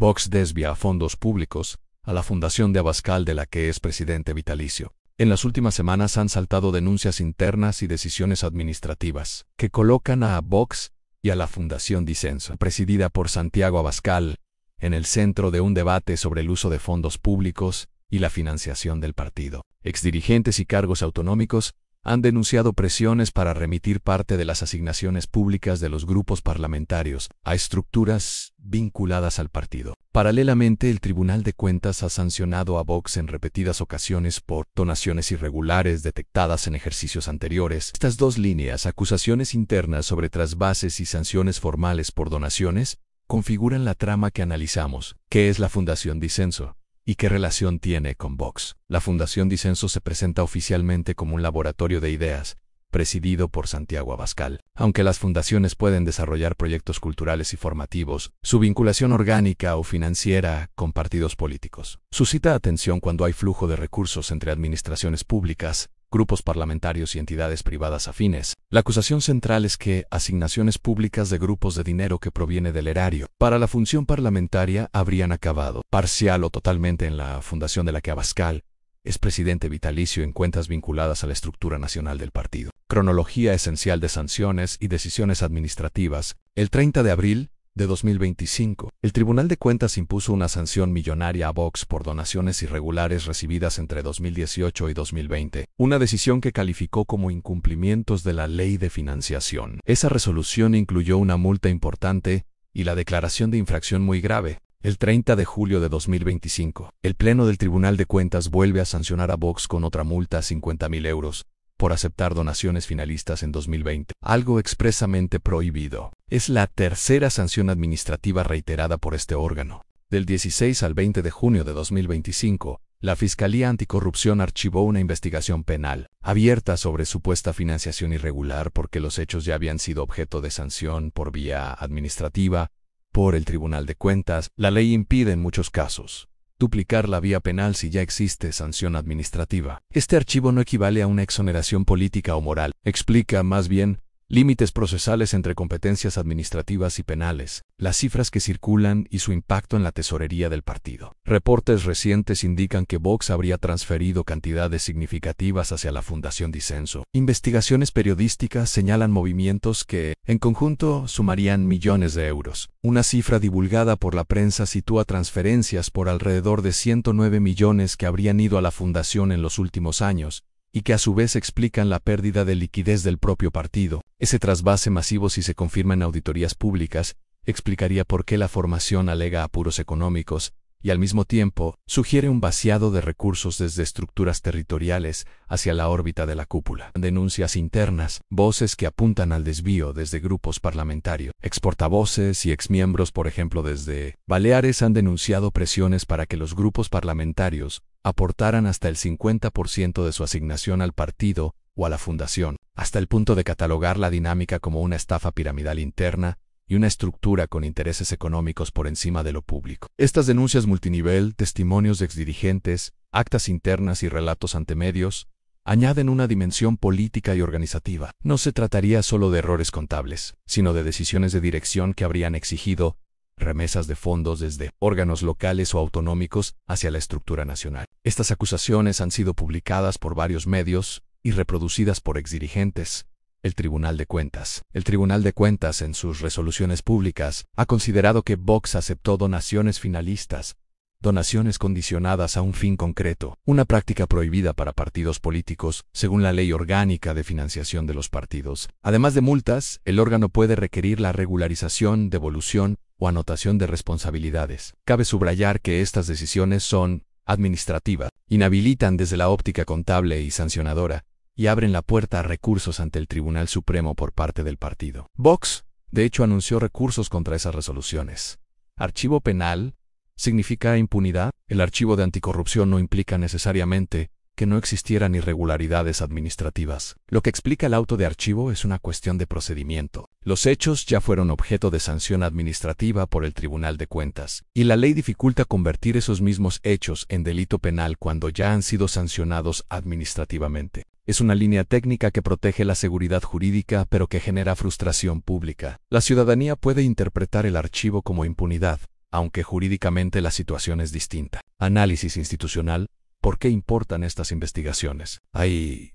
Vox desvía fondos públicos a la Fundación de Abascal, de la que es presidente vitalicio. En las últimas semanas han saltado denuncias internas y decisiones administrativas que colocan a Vox y a la Fundación Disenso, presidida por Santiago Abascal, en el centro de un debate sobre el uso de fondos públicos y la financiación del partido. Exdirigentes y cargos autonómicos han denunciado presiones para remitir parte de las asignaciones públicas de los grupos parlamentarios a estructuras vinculadas al partido. Paralelamente, el Tribunal de Cuentas ha sancionado a Vox en repetidas ocasiones por donaciones irregulares detectadas en ejercicios anteriores. Estas dos líneas, acusaciones internas sobre trasvases y sanciones formales por donaciones, configuran la trama que analizamos. ¿Qué es la Fundación Disenso? ¿Y qué relación tiene con Vox? La Fundación Disenso se presenta oficialmente como un laboratorio de ideas, presidido por Santiago Abascal. Aunque las fundaciones pueden desarrollar proyectos culturales y formativos, su vinculación orgánica o financiera con partidos políticos suscita atención cuando hay flujo de recursos entre administraciones públicas, grupos parlamentarios y entidades privadas afines. La acusación central es que asignaciones públicas de grupos de dinero que proviene del erario para la función parlamentaria habrían acabado, parcial o totalmente, en la fundación de la que Abascal es presidente vitalicio, en cuentas vinculadas a la estructura nacional del partido. Cronología esencial de sanciones y decisiones administrativas. El 30 de abril de 2025, el Tribunal de Cuentas impuso una sanción millonaria a Vox por donaciones irregulares recibidas entre 2018 y 2020, una decisión que calificó como incumplimientos de la Ley de Financiación. Esa resolución incluyó una multa importante y la declaración de infracción muy grave. El 30 de julio de 2025, el Pleno del Tribunal de Cuentas vuelve a sancionar a Vox con otra multa a 50.000 euros por aceptar donaciones finalistas en 2020, algo expresamente prohibido. Es la tercera sanción administrativa reiterada por este órgano. Del 16 al 20 de junio de 2025, la Fiscalía Anticorrupción archivó una investigación penal abierta sobre supuesta financiación irregular porque los hechos ya habían sido objeto de sanción por vía administrativa por el Tribunal de Cuentas. La ley impide en muchos casos duplicar la vía penal si ya existe sanción administrativa. Este archivo no equivale a una exoneración política o moral, explica más bien límites procesales entre competencias administrativas y penales, las cifras que circulan y su impacto en la tesorería del partido. Reportes recientes indican que Vox habría transferido cantidades significativas hacia la Fundación Disenso. Investigaciones periodísticas señalan movimientos que, en conjunto, sumarían millones de euros. Una cifra divulgada por la prensa sitúa transferencias por alrededor de 109 millones que habrían ido a la fundación en los últimos años, y que a su vez explican la pérdida de liquidez del propio partido. Ese trasvase masivo, si se confirma en auditorías públicas, explicaría por qué la formación alega apuros económicos y al mismo tiempo sugiere un vaciado de recursos desde estructuras territoriales hacia la órbita de la cúpula. Denuncias internas, voces que apuntan al desvío desde grupos parlamentarios. Exportavoces y exmiembros, por ejemplo desde Baleares, han denunciado presiones para que los grupos parlamentarios aportaran hasta el 50% de su asignación al partido o a la fundación, hasta el punto de catalogar la dinámica como una estafa piramidal interna y una estructura con intereses económicos por encima de lo público. Estas denuncias multinivel, testimonios de exdirigentes, actas internas y relatos ante medios, añaden una dimensión política y organizativa. No se trataría solo de errores contables, sino de decisiones de dirección que habrían exigido remesas de fondos desde órganos locales o autonómicos hacia la estructura nacional. Estas acusaciones han sido publicadas por varios medios y reproducidas por exdirigentes. El Tribunal de Cuentas. El Tribunal de Cuentas, en sus resoluciones públicas, ha considerado que Vox aceptó donaciones finalistas, donaciones condicionadas a un fin concreto, una práctica prohibida para partidos políticos, según la Ley Orgánica de Financiación de los Partidos. Además de multas, el órgano puede requerir la regularización, devolución o anotación de responsabilidades. Cabe subrayar que estas decisiones son administrativas, inhabilitan desde la óptica contable y sancionadora, y abren la puerta a recursos ante el Tribunal Supremo por parte del partido. Vox, de hecho, anunció recursos contra esas resoluciones. Archivo penal significa impunidad. El archivo de anticorrupción no implica necesariamente que no existieran irregularidades administrativas. Lo que explica el auto de archivo es una cuestión de procedimiento. Los hechos ya fueron objeto de sanción administrativa por el Tribunal de Cuentas, y la ley dificulta convertir esos mismos hechos en delito penal cuando ya han sido sancionados administrativamente. Es una línea técnica que protege la seguridad jurídica pero que genera frustración pública. La ciudadanía puede interpretar el archivo como impunidad, aunque jurídicamente la situación es distinta. Análisis institucional. ¿Por qué importan estas investigaciones? Hay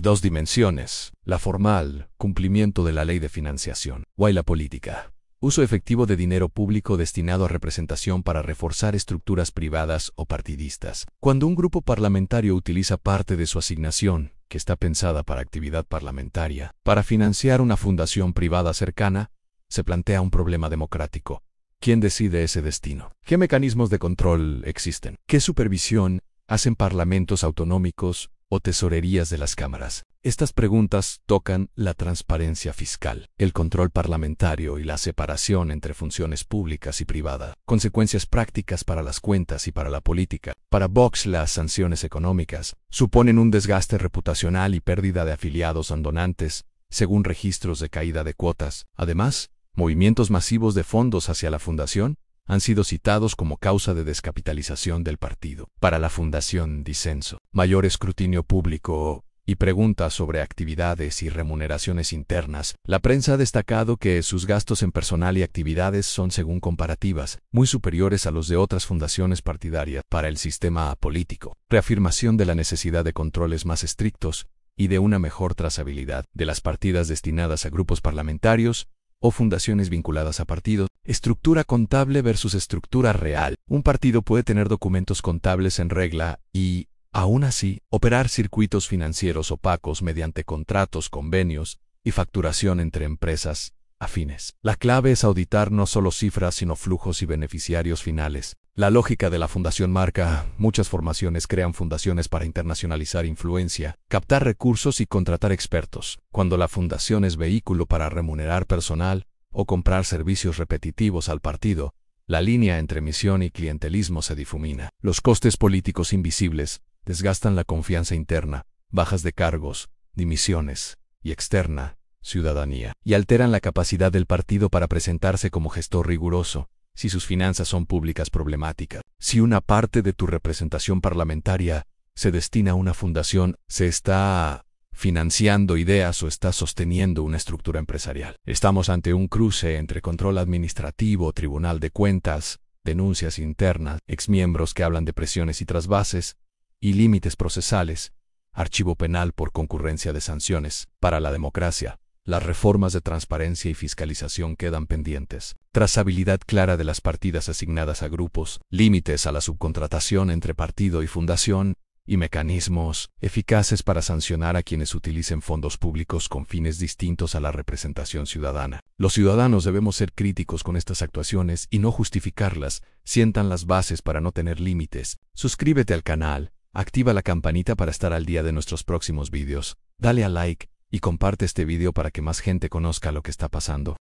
dos dimensiones. La formal, cumplimiento de la ley de financiación. Y la política. Uso efectivo de dinero público destinado a representación para reforzar estructuras privadas o partidistas. Cuando un grupo parlamentario utiliza parte de su asignación, que está pensada para actividad parlamentaria, para financiar una fundación privada cercana, se plantea un problema democrático. ¿Quién decide ese destino? ¿Qué mecanismos de control existen? ¿Qué supervisión hacen parlamentos autonómicos o tesorerías de las cámaras? Estas preguntas tocan la transparencia fiscal, el control parlamentario y la separación entre funciones públicas y privadas. Consecuencias prácticas para las cuentas y para la política. Para Vox, las sanciones económicas suponen un desgaste reputacional y pérdida de afiliados and donantes, según registros de caída de cuotas. Además, movimientos masivos de fondos hacia la fundación han sido citados como causa de descapitalización del partido. Para la fundación, disenso, mayor escrutinio público y preguntas sobre actividades y remuneraciones internas. La prensa ha destacado que sus gastos en personal y actividades son, según comparativas, muy superiores a los de otras fundaciones partidarias. Para el sistema político, reafirmación de la necesidad de controles más estrictos y de una mejor trazabilidad de las partidas destinadas a grupos parlamentarios o fundaciones vinculadas a partidos. Estructura contable versus estructura real. Un partido puede tener documentos contables en regla y, aún así, operar circuitos financieros opacos mediante contratos, convenios y facturación entre empresas afines. La clave es auditar no solo cifras, sino flujos y beneficiarios finales. La lógica de la fundación marca. Muchas formaciones crean fundaciones para internacionalizar influencia, captar recursos y contratar expertos. Cuando la fundación es vehículo para remunerar personal o comprar servicios repetitivos al partido, la línea entre misión y clientelismo se difumina. Los costes políticos invisibles desgastan la confianza interna, bajas de cargos, dimisiones y externa, ciudadanía, y alteran la capacidad del partido para presentarse como gestor riguroso, si sus finanzas son públicas problemáticas. Si una parte de tu representación parlamentaria se destina a una fundación, se está financiando ideas o está sosteniendo una estructura empresarial. Estamos ante un cruce entre control administrativo, tribunal de cuentas, denuncias internas, exmiembros que hablan de presiones y trasvases, y límites procesales, archivo penal por concurrencia de sanciones. Para la democracia, las reformas de transparencia y fiscalización quedan pendientes. Trazabilidad clara de las partidas asignadas a grupos, límites a la subcontratación entre partido y fundación, y mecanismos eficaces para sancionar a quienes utilicen fondos públicos con fines distintos a la representación ciudadana. Los ciudadanos debemos ser críticos con estas actuaciones y no justificarlas. Sientan las bases para no tener límites. Suscríbete al canal, activa la campanita para estar al día de nuestros próximos vídeos, dale a like y comparte este video para que más gente conozca lo que está pasando.